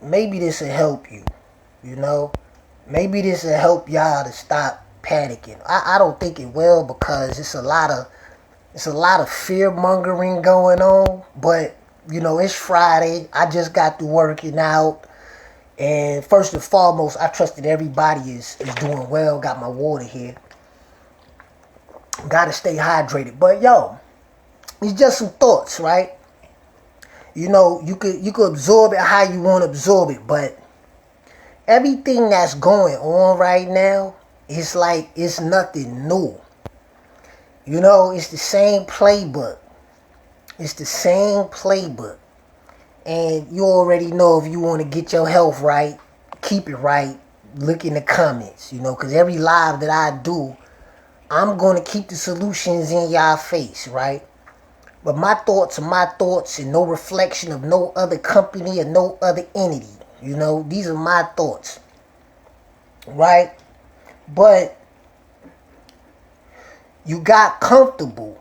maybe this will help you. You know, maybe this will help y'all to stop panicking. I don't think it will, because it's a lot of fear mongering going on. But it's Friday. I just got to working out, and first and foremost, I trust that everybody is doing well. Got my water here. Got to stay hydrated. But yo, it's just some thoughts, right? You could absorb it how you want to absorb it, but everything that's going on right now, it's like it's nothing new. It's the same playbook. It's the same playbook. And you already know, if you want to get your health right, keep it right, look in the comments, because every live that I do, I'm going to keep the solutions in y'all face, right? But my thoughts are my thoughts, and no reflection of no other company or no other entity. These are my thoughts, right? But you got comfortable.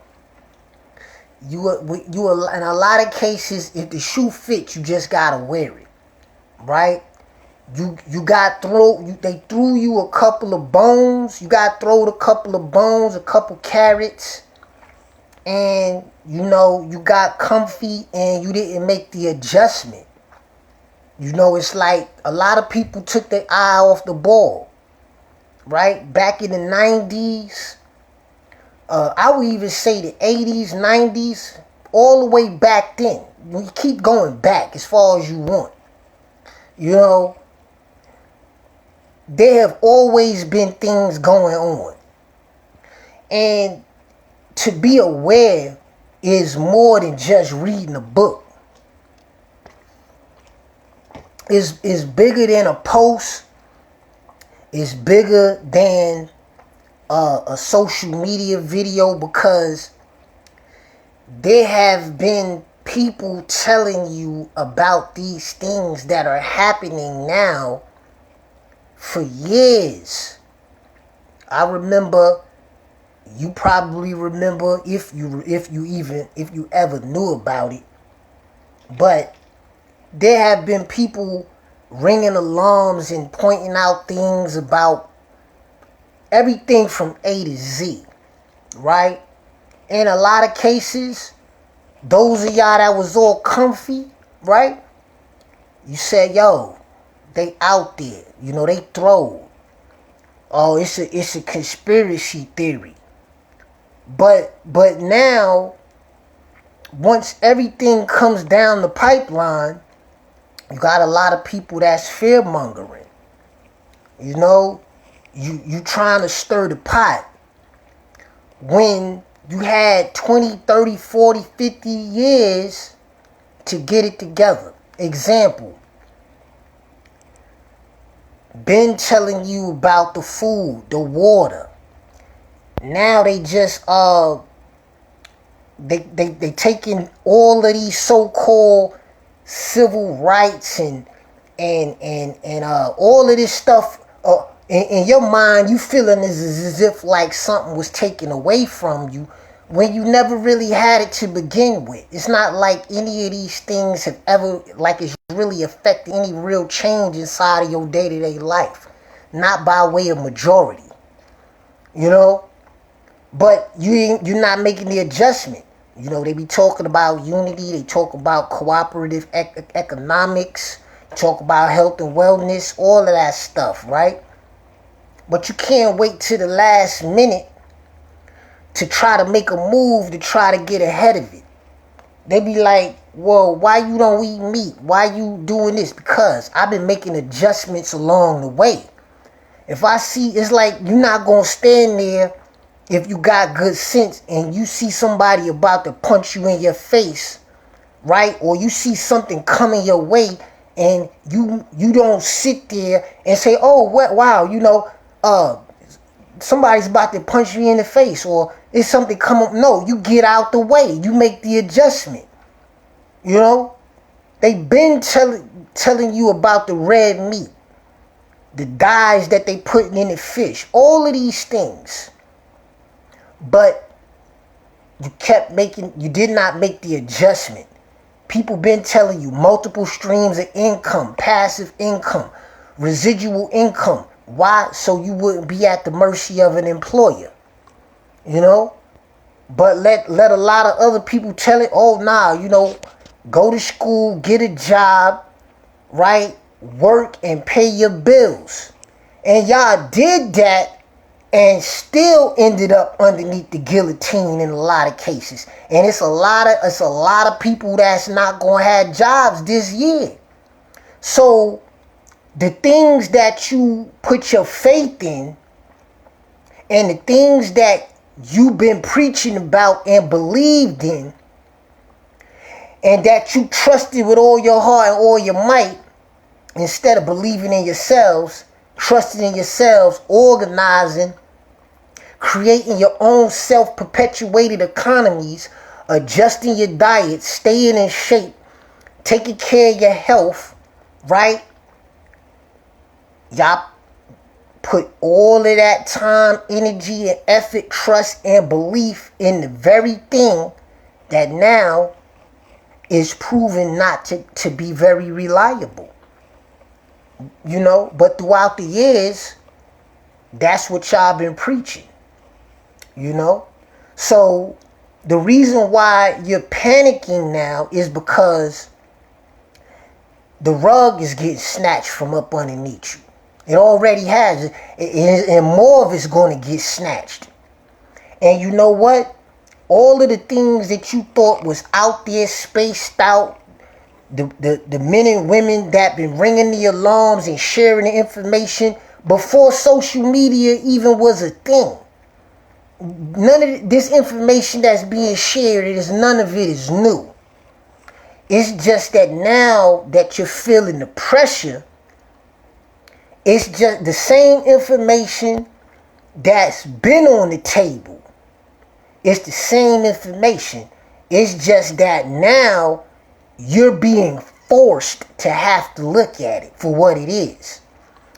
You in a lot of cases, if the shoe fits, you just gotta wear it, right? You got they threw you a couple of bones. You got thrown a couple of bones, a couple carrots, and you got comfy and you didn't make the adjustment. It's like a lot of people took their eye off the ball, right? Back in the 90s, I would even say the 80s, 90s, all the way back then. You keep going back as far as you want. There have always been things going on. And to be aware is more than just reading a book. It's bigger than a post. It's bigger than a social media video, because there have been people telling you about these things that are happening now for years. I remember, you probably remember, if you ever knew about it, but there have been people ringing alarms and pointing out things about everything from A to Z, right? In a lot of cases, those of y'all that was all comfy, right? You said, yo, they out there, they throw. Oh, it's a conspiracy theory. But now, once everything comes down the pipeline, you got a lot of people that's fear mongering. You trying to stir the pot when you had 20, 30, 40, 50 years to get it together. Example, been telling you about the food, the water. Now they just they taking all of these so-called civil rights and all of this stuff. In your mind, you feeling as if like something was taken away from you when you never really had it to begin with. It's not like any of these things have ever, like, it's really affected any real change inside of your day-to-day life. Not by way of majority. But you're not making the adjustment. They be talking about unity. They talk about cooperative economics. Talk about health and wellness. All of that stuff, right? But you can't wait till the last minute to try to make a move to try to get ahead of it. They be like, well, why you don't eat meat? Why you doing this? Because I've been making adjustments along the way. If I see, it's like you're not going to stand there if you got good sense and you see somebody about to punch you in your face, right? Or you see something coming your way and you don't sit there and say, oh, what, wow, somebody's about to punch you in the face, or it's something come up. No, you get out the way. You make the adjustment. They been telling you about the red meat, the dyes that they putting in the fish, all of these things. But you did not make the adjustment. People been telling you multiple streams of income, passive income, residual income. Why? So you wouldn't be at the mercy of an employer. You know? But let a lot of other people tell it, oh nah, go to school, get a job, right? Work and pay your bills. And y'all did that and still ended up underneath the guillotine in a lot of cases. And it's a lot of people that's not gonna have jobs this year. So the things that you put your faith in and the things that you've been preaching about and believed in and that you trusted with all your heart and all your might, instead of believing in yourselves, trusting in yourselves, organizing, creating your own self-perpetuated economies, adjusting your diet, staying in shape, taking care of your health, right? Y'all put all of that time, energy, and effort, trust, and belief in the very thing that now is proven not to be very reliable. But throughout the years, that's what y'all been preaching. So the reason why you're panicking now is because the rug is getting snatched from up underneath you. It already has, and more of it's going to get snatched. And you know what? All of the things that you thought was out there, spaced out, the men and women that been ringing the alarms and sharing the information before social media even was a thing. None of this information that's being shared, none of it is new. It's just that now that you're feeling the pressure, it's just the same information that's been on the table. It's the same information. It's just that now you're being forced to have to look at it for what it is.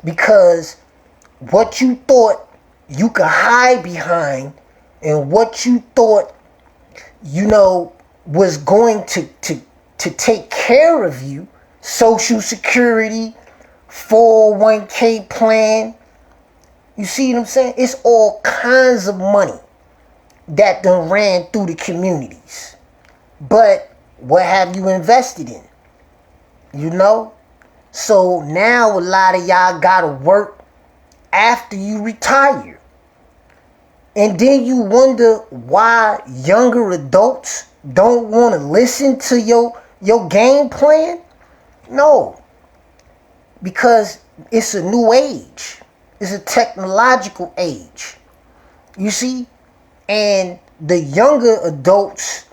Because what you thought you could hide behind and what you thought, was going to take care of you, Social Security, 401k plan, you see what I'm saying? It's all kinds of money that done ran through the communities. But what have you invested in? So now a lot of y'all gotta work after you retire. And then you wonder why younger adults don't want to listen to your game plan? No. Because it's a new age. It's a technological age. You see? And the younger adults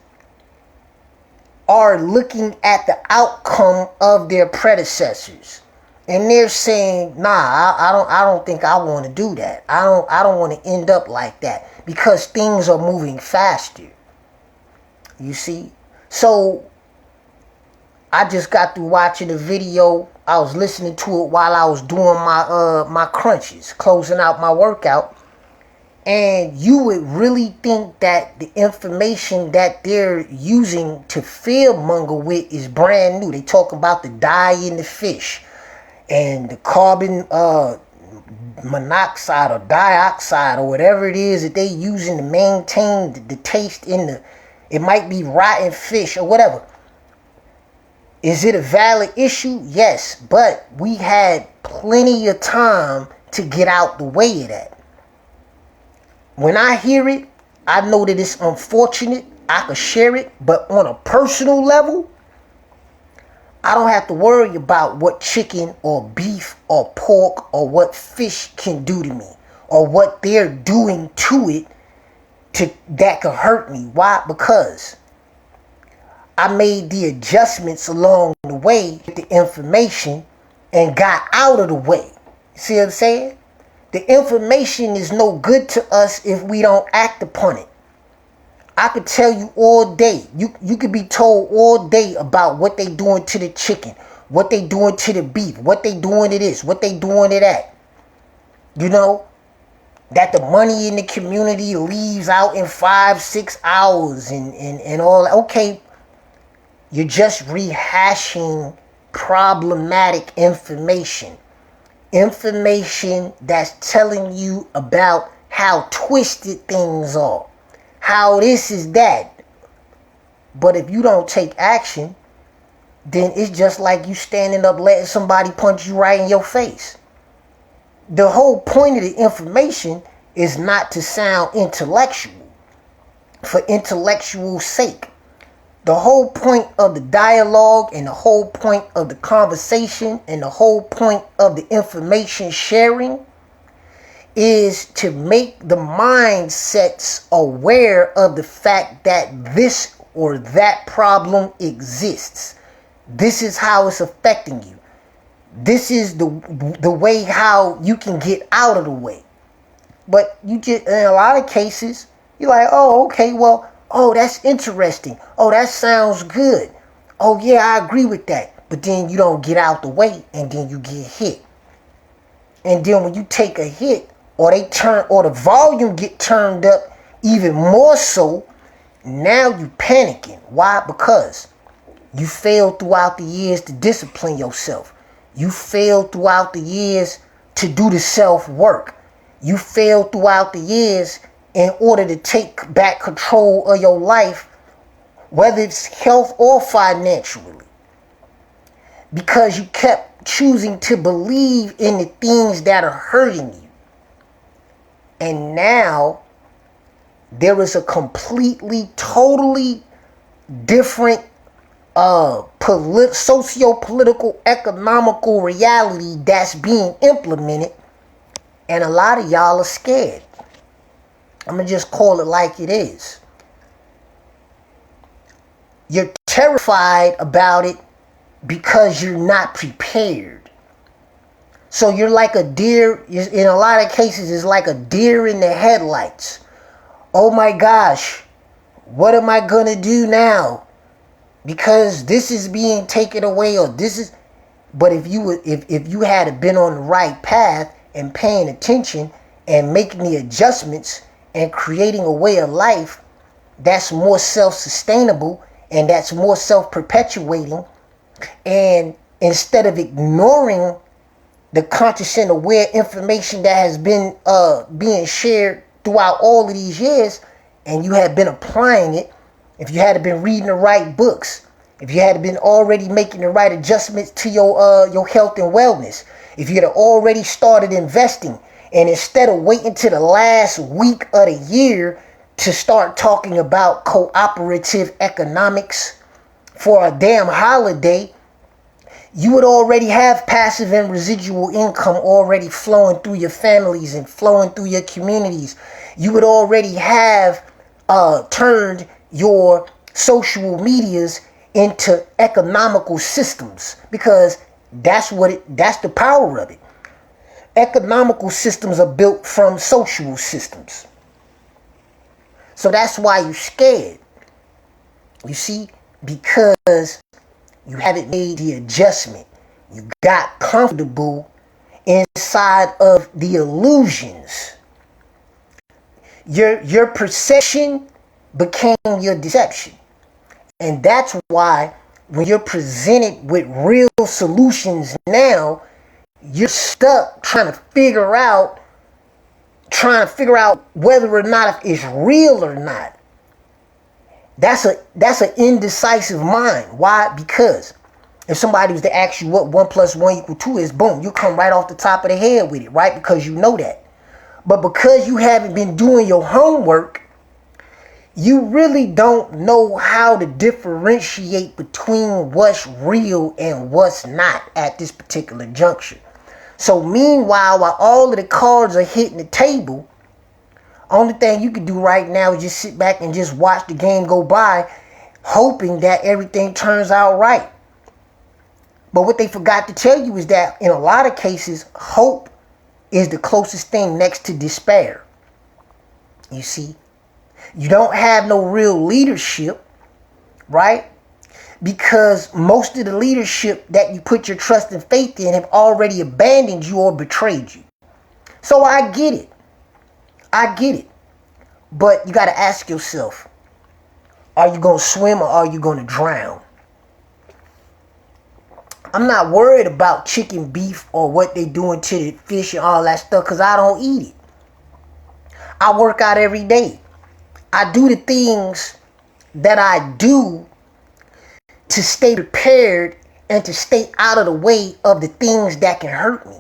are looking at the outcome of their predecessors. And they're saying, nah, I don't think I want to do that. I don't want to end up like that because things are moving faster. You see? So I just got through watching a video. I was listening to it while I was doing my crunches, closing out my workout. And you would really think that the information that they're using to fearmonger with is brand new. They talk about the dye in the fish and the carbon monoxide or dioxide or whatever it is that they using to maintain the taste in it might be rotten fish or whatever. Is it a valid issue? Yes, but we had plenty of time to get out the way of that. When I hear it, I know that it's unfortunate. I could share it, but on a personal level, I don't have to worry about what chicken or beef or pork or what fish can do to me or what they're doing to it that could hurt me. Why? Because I made the adjustments along the way with the information and got out of the way. See what I'm saying? The information is no good to us if we don't act upon it. I could tell you all day. You could be told all day about what they doing to the chicken, what they doing to the beef, what they doing to this, what they doing to that. That the money in the community leaves out in 5-6 hours and all. Okay, You're just rehashing problematic information. Information that's telling you about how twisted things are. How this is that. But if you don't take action, then it's just like you standing up letting somebody punch you right in your face. The whole point of the information is not to sound intellectual for intellectual sake. The whole point of the dialogue and the whole point of the conversation and the whole point of the information sharing is to make the mindsets aware of the fact that this or that problem exists. This is how it's affecting you. This is the way how you can get out of the way. But you just, in a lot of cases, you're like, oh, okay, well, oh, that's interesting. Oh, that sounds good. Oh, yeah, I agree with that. But then you don't get out the way and then you get hit. And then when you take a hit, or the volume get turned up even more so, now you panicking. Why? Because you failed throughout the years to discipline yourself. You failed throughout the years to do the self-work. You failed throughout the years in order to take back control of your life, whether it's health or financially. Because you kept choosing to believe in the things that are hurting you. And now there is a completely, totally different socio-political, economical reality that's being implemented. And a lot of y'all are scared. I'm going to just call it like it is. You're terrified about it because you're not prepared. So you're like a deer, in a lot of cases, it's like a deer in the headlights. Oh my gosh, what am I going to do now? Because this is being taken away, or this is... But if you had been on the right path and paying attention and making the adjustments and creating a way of life that's more self-sustainable and that's more self-perpetuating, and instead of ignoring the conscious and aware information that has been being shared throughout all of these years, and you had been applying it, if you had been reading the right books, if you had been already making the right adjustments to your health and wellness, if you had already started investing, and instead of waiting to the last week of the year to start talking about cooperative economics for a damn holiday, you would already have passive and residual income already flowing through your families and flowing through your communities. You would already have turned your social medias into economical systems, because that's the power of it. Economical systems are built from social systems. So that's why you're scared. You see, because you haven't made the adjustment. You got comfortable inside of the illusions. Your perception became your deception. And that's why when you're presented with real solutions now, you're stuck trying to figure out whether or not it's real or not. That's an indecisive mind. Why? Because if somebody was to ask you what 1 + 1 = 2 is, boom, you come right off the top of the head with it, right? Because you know that. But because you haven't been doing your homework, you really don't know how to differentiate between what's real and what's not at this particular juncture. So meanwhile, while all of the cards are hitting the table, only thing you can do right now is just sit back and just watch the game go by, hoping that everything turns out right. But what they forgot to tell you is that in a lot of cases, hope is the closest thing next to despair. You see, you don't have no real leadership, right? Because most of the leadership that you put your trust and faith in have already abandoned you or betrayed you. So I get it. But you got to ask yourself, are you going to swim or are you going to drown? I'm not worried about chicken beef or what they doing to the fish and all that stuff because I don't eat it. I work out every day. I do the things that I do to stay prepared and to stay out of the way of the things that can hurt me.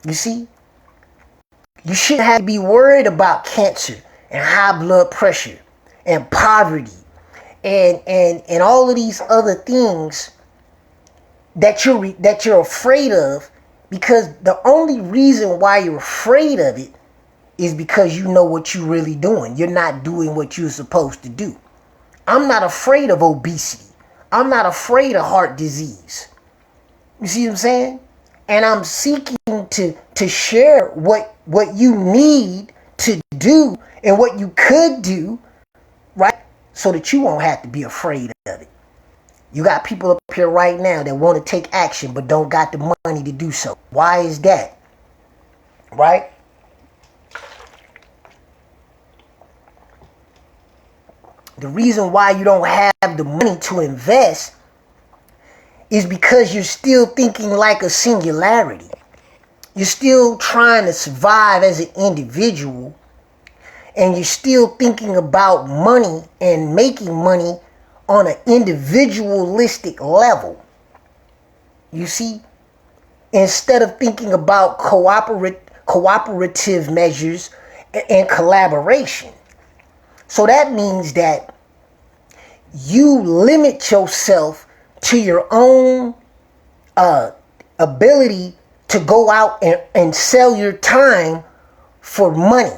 You see? You shouldn't have to be worried about cancer and high blood pressure and poverty and all of these other things that you're afraid of, because the only reason why you're afraid of it is because you know what you're really doing. You're not doing what you're supposed to do. I'm not afraid of obesity. I'm not afraid of heart disease. You see what I'm saying? And I'm seeking to share what you need to do and what you could do, right? So that you won't have to be afraid of it. You got people up here right now that want to take action but don't got the money to do so. Why is that? Right? The reason why you don't have the money to invest is because you're still thinking like a singularity. You're still trying to survive as an individual, and you're still thinking about money and making money on an individualistic level. You see? Instead of thinking about cooperative measures and collaboration. So that means that you limit yourself to your own ability to go out and sell your time for money,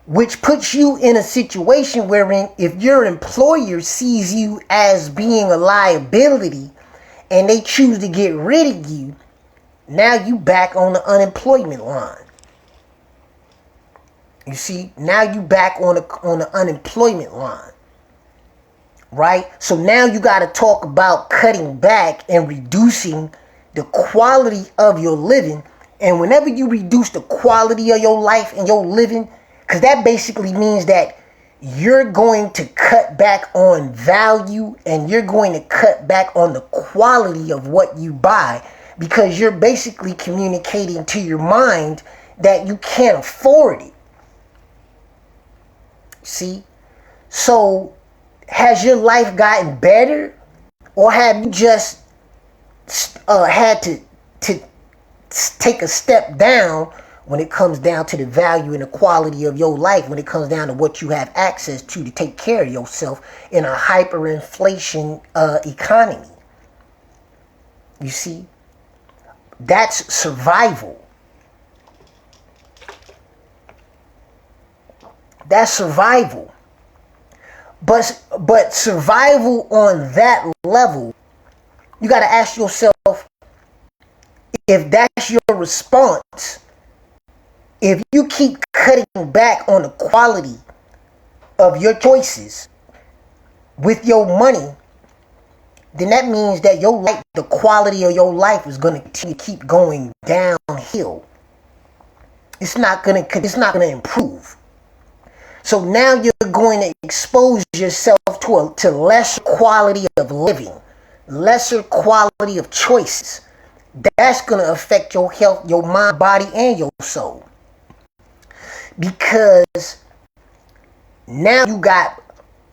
which puts you in a situation wherein if your employer sees you as being a liability and they choose to get rid of you, now you back on the unemployment line. You see, now you back on the unemployment line, right? So now you got to talk about cutting back and reducing the quality of your living. And whenever you reduce the quality of your life and your living, because that basically means that you're going to cut back on value and you're going to cut back on the quality of what you buy, because you're basically communicating to your mind that you can't afford it. See? So has your life gotten better, or have you just had to take a step down when it comes down to the value and the quality of your life, when it comes down to what you have access to take care of yourself in a hyperinflation economy? You see? That's survival. That's survival. But survival on that level, you got to ask yourself, if that's your response, if you keep cutting back on the quality of your choices with your money, then that means that your life, the quality of your life is going to continue to keep going downhill. It's not going to improve. So now you're going to expose yourself to lesser quality of living, lesser quality of choices. That's going to affect your health, your mind, body, and your soul. Because now you're going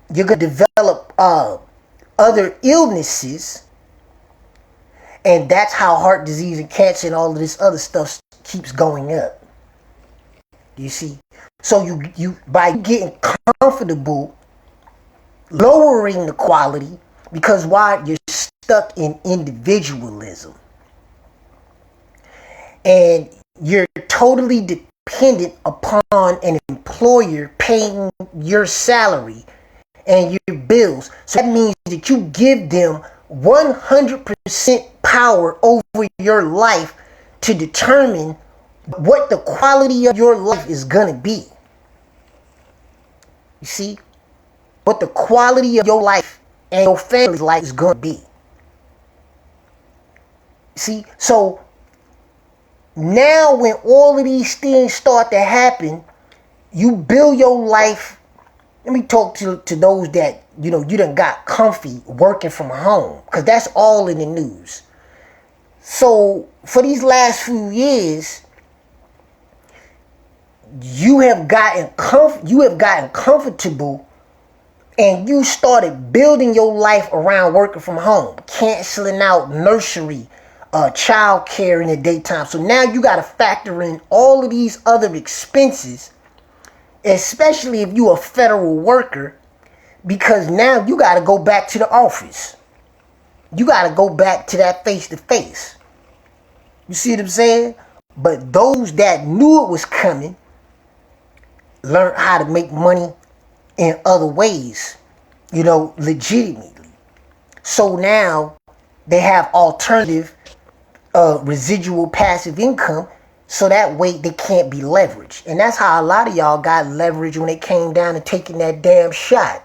to develop other illnesses, and that's how heart disease and cancer and all of this other stuff keeps going up. You see? So you by getting comfortable, lowering the quality, because why? You're stuck in individualism. And you're totally dependent upon an employer paying your salary and your bills. So that means that you give them 100% power over your life to determine what the quality of your life is going to be. You see? What the quality of your life and your family's life is going to be. See? So now when all of these things start to happen, you build your life. Let me talk to those that, you done got comfy working from home, because that's all in the news. So for these last few years, you have gotten comfortable, and you started building your life around working from home, canceling out nursery, child care in the daytime. So now you got to factor in all of these other expenses, especially if you're a federal worker, because now you got to go back to the office. You got to go back to that face-to-face. You see what I'm saying? But those that knew it was coming learned how to make money in other ways, legitimately. So now they have alternative residual passive income, so that way they can't be leveraged. And that's how a lot of y'all got leverage when it came down to taking that damn shot.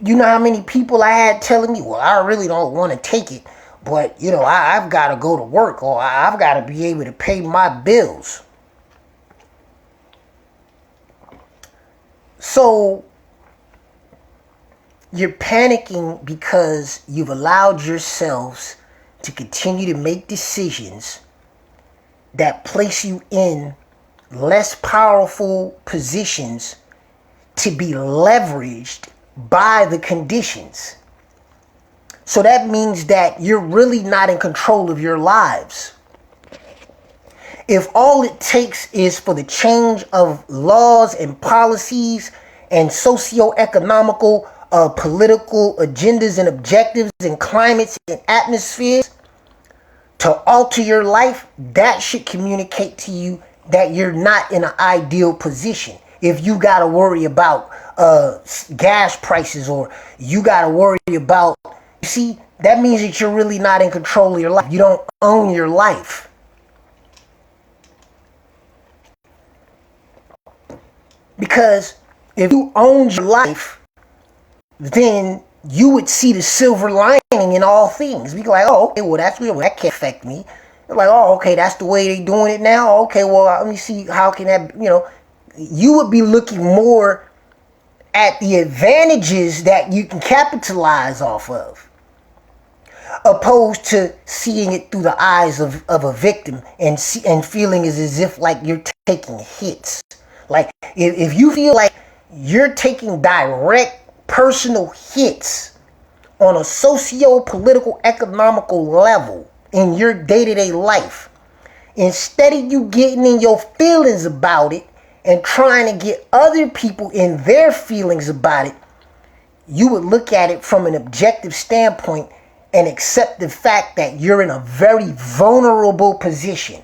You know how many people I had telling me, well, I really don't want to take it, but, I've got to go to work, or I've got to be able to pay my bills. So you're panicking because you've allowed yourselves to continue to make decisions that place you in less powerful positions to be leveraged by the conditions. So that means that you're really not in control of your lives. If all it takes is for the change of laws and policies and socio-economical, political agendas and objectives and climates and atmospheres to alter your life, that should communicate to you that you're not in an ideal position. If you got to worry about gas prices, or you got to worry about, that means that you're really not in control of your life. You don't own your life. Because if you owned your life, then you would see the silver lining in all things. We go like, oh, okay, well, that's real. That can't affect me. They're like, oh, okay, that's the way they doing it now. Okay, well, let me see, how can that, you would be looking more at the advantages that you can capitalize off of, opposed to seeing it through the eyes of a victim and feeling as if like you're taking hits. Like, if you feel like you're taking direct personal hits on a socio-political, economical level in your day-to-day life, instead of you getting in your feelings about it and trying to get other people in their feelings about it, you would look at it from an objective standpoint and accept the fact that you're in a very vulnerable position.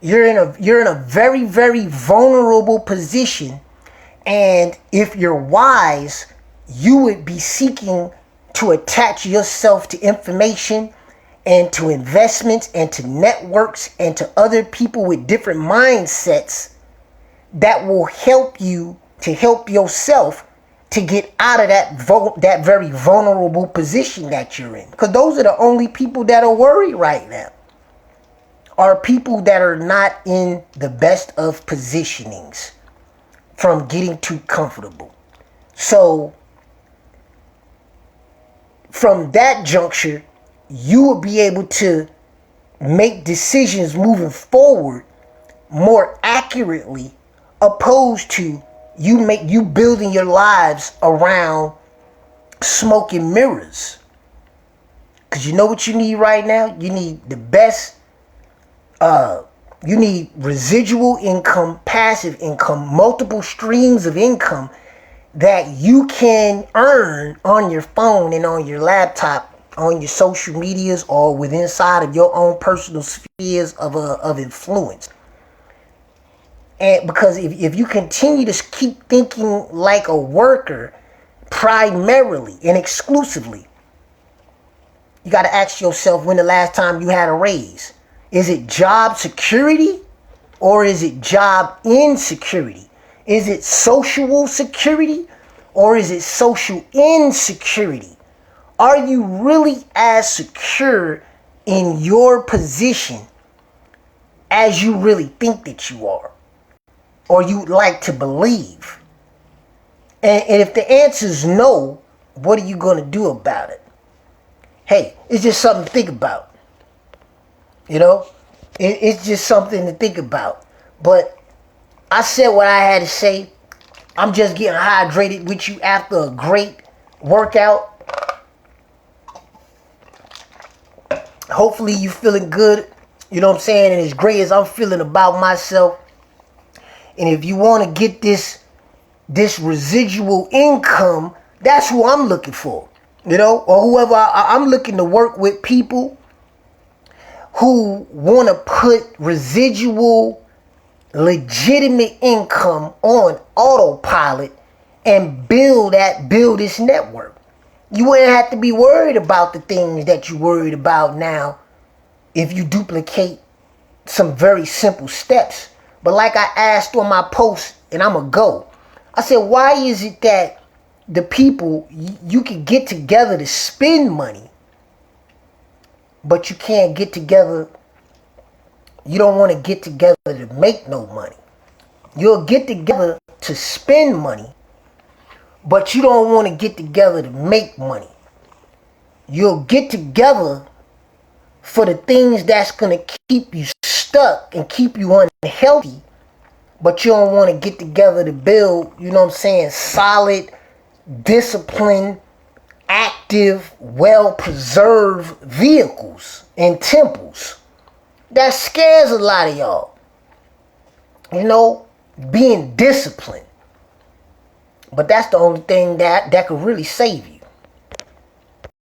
You're in a very, very vulnerable position, and if you're wise, you would be seeking to attach yourself to information and to investments and to networks and to other people with different mindsets that will help you to help yourself to get out of that very vulnerable position that you're in. Because those are the only people that are worried right now, are people that are not in the best of positionings from getting too comfortable. So from that juncture, you will be able to make decisions moving forward more accurately, opposed to you building your lives around smoke and mirrors. Because you know what you need right now? You need the best. You need residual income, passive income, multiple streams of income that you can earn on your phone and on your laptop, on your social medias, or within inside of your own personal spheres of influence. And because if you continue to keep thinking like a worker primarily and exclusively, you got to ask yourself, when the last time you had a raise? Is it job security, or is it job insecurity? Is it social security, or is it social insecurity? Are you really as secure in your position as you really think that you are, or you like to believe? And if the answer is no, what are you going to do about it? hey, it's just something to think about. You know, it's just something to think about. But I said what I had to say. I'm just getting hydrated with you after a great workout. Hopefully you feeling good. You know what I'm saying? And as great as I'm feeling about myself. And if you want to get this residual income, that's who I'm looking for. You know, or whoever I'm looking to work with, people who want to put residual, legitimate income on autopilot and build this network. You wouldn't have to be worried about the things that you're worried about now if you duplicate some very simple steps. But like I asked on my post, and I'm going to go, I said, why is it that the people, you can get together to spend money, but you can't get together, you don't want to get together to make no money. You'll get together to spend money, but you don't want to get together to make money. You'll get together for the things that's going to keep you stuck and keep you unhealthy, but you don't want to get together to build, you know what I'm saying, solid, disciplined, active, well-preserved vehicles and temples. That scares a lot of y'all. You know, being disciplined. But that's the only thing that could really save you.